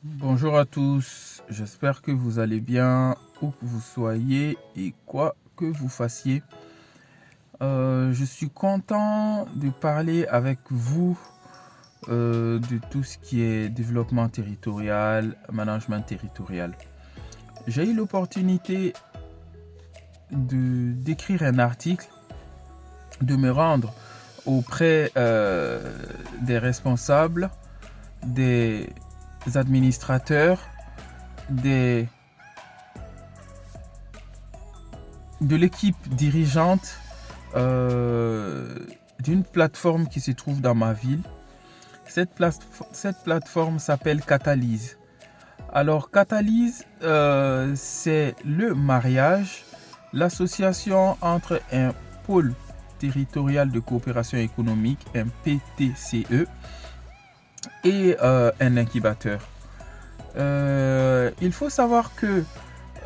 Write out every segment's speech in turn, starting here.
Bonjour à tous, j'espère que vous allez bien où que vous soyez et quoi que vous fassiez. Je suis content de parler avec vous de tout ce qui est développement territorial, management territorial. J'ai eu l'opportunité d'écrire un article, de me rendre auprès des responsables, des administrateurs, de l'équipe dirigeante d'une plateforme qui se trouve dans ma ville. Cette plateforme s'appelle Catalyse. Alors Catalyse, c'est le mariage, l'association entre un pôle territorial de coopération économique, un PTCE, et un incubateur. Il faut savoir que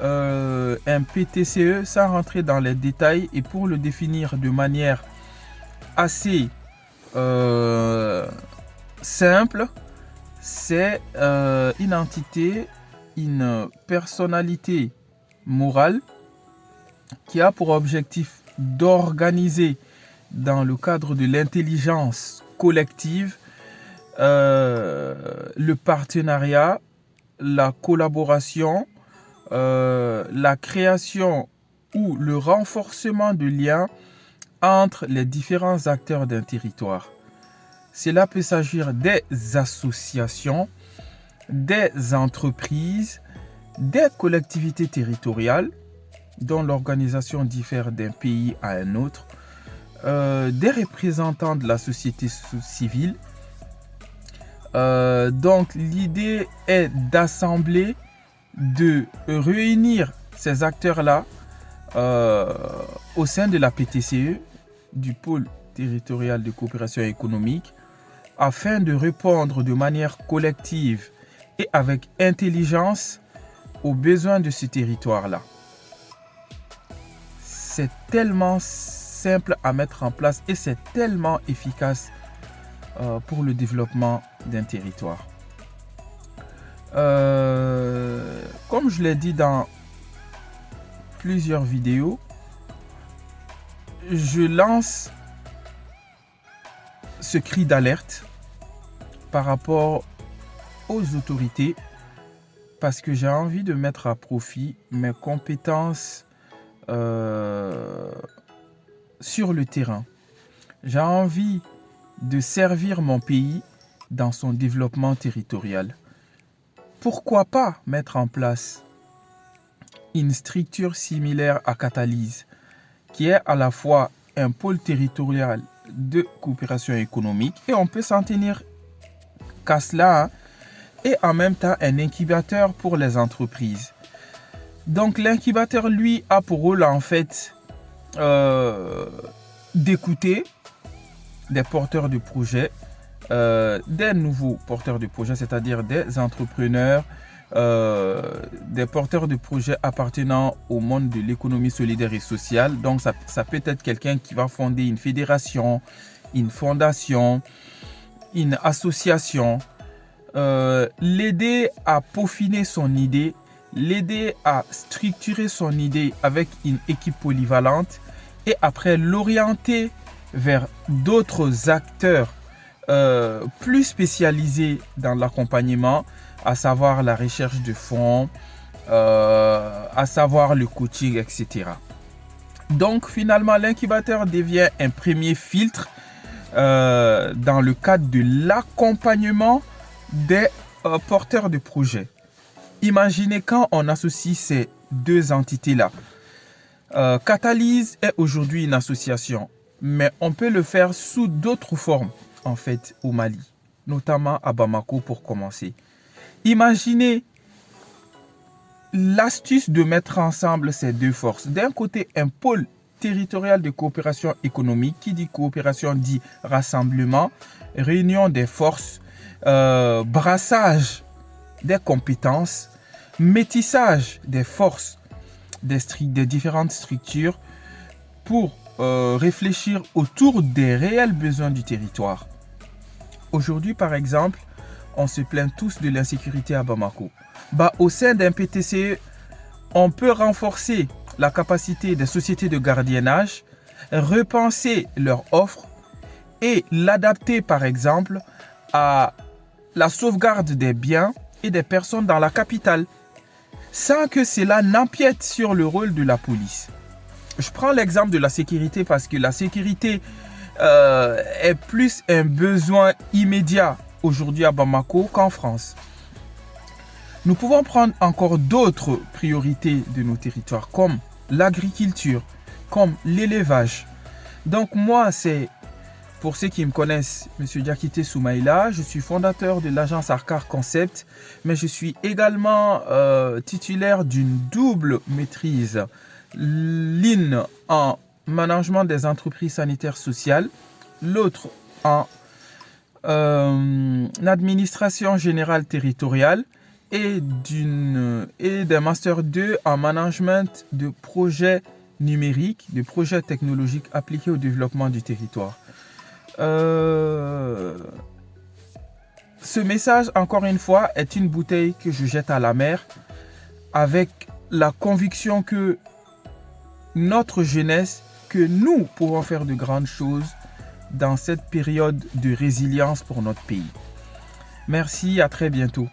un PTCE, sans rentrer dans les détails et pour le définir de manière assez simple, c'est une entité, une personnalité morale qui a pour objectif d'organiser dans le cadre de l'intelligence collective le partenariat, la collaboration, la création ou le renforcement de liens entre les différents acteurs d'un territoire. Cela peut s'agir des associations, des entreprises, des collectivités territoriales dont l'organisation diffère d'un pays à un autre, des représentants de la société civile. Donc l'idée est d'assembler, de réunir ces acteurs-là au sein de la PTCE, du pôle territorial de coopération économique, afin de répondre de manière collective et avec intelligence aux besoins de ce territoire-là. C'est tellement simple à mettre en place et c'est tellement efficace pour le développement d'un territoire. Comme je l'ai dit dans plusieurs vidéos, je lance ce cri d'alerte par rapport aux autorités parce que j'ai envie de mettre à profit mes compétences sur le terrain. J'ai envie de servir mon pays dans son développement territorial. Pourquoi pas mettre en place une structure similaire à Catalyse, qui est à la fois un pôle territorial de coopération économique, et on peut s'en tenir qu'à cela, et en même temps un incubateur pour les entreprises. Donc l'incubateur, lui, a pour rôle en fait d'écouter des porteurs de projets, des nouveaux porteurs de projets, c'est-à-dire des entrepreneurs, des porteurs de projets appartenant au monde de l'économie solidaire et sociale. Donc ça peut être quelqu'un qui va fonder une fédération, une fondation, une association, l'aider à peaufiner son idée, l'aider à structurer son idée avec une équipe polyvalente et après l'orienter vers d'autres acteurs plus spécialisés dans l'accompagnement, à savoir la recherche de fonds, à savoir le coaching, etc. Donc finalement, l'incubateur devient un premier filtre dans le cadre de l'accompagnement des porteurs de projets. Imaginez quand on associe ces deux entités-là. Catalyse est aujourd'hui une association, mais on peut le faire sous d'autres formes en fait au Mali, notamment à Bamako pour commencer. Imaginez l'astuce de mettre ensemble ces deux forces. D'un côté, un pôle territorial de coopération économique, qui dit coopération dit rassemblement, réunion des forces, brassage des compétences, métissage des forces des différentes structures pour réfléchir autour des réels besoins du territoire. Aujourd'hui, par exemple, on se plaint tous de l'insécurité à Bamako. Au sein d'un PTCE, on peut renforcer la capacité des sociétés de gardiennage, repenser leur offre et l'adapter par exemple à la sauvegarde des biens et des personnes dans la capitale, sans que cela n'empiète sur le rôle de la police. Je prends l'exemple de la sécurité parce que la sécurité est plus un besoin immédiat aujourd'hui à Bamako qu'en France. Nous pouvons prendre encore d'autres priorités de nos territoires comme l'agriculture, comme l'élevage. Donc moi, c'est, pour ceux qui me connaissent, M. Diakité Soumaïla, je suis fondateur de l'agence Arcar Concept, mais je suis également titulaire d'une double maîtrise, l'une en management des entreprises sanitaires sociales, l'autre en administration générale territoriale et d'un master 2 en management de projets numériques, de projets technologiques appliqués au développement du territoire. Ce message, encore une fois, est une bouteille que je jette à la mer avec la conviction que notre jeunesse, que nous pouvons faire de grandes choses dans cette période de résilience pour notre pays. Merci, à très bientôt.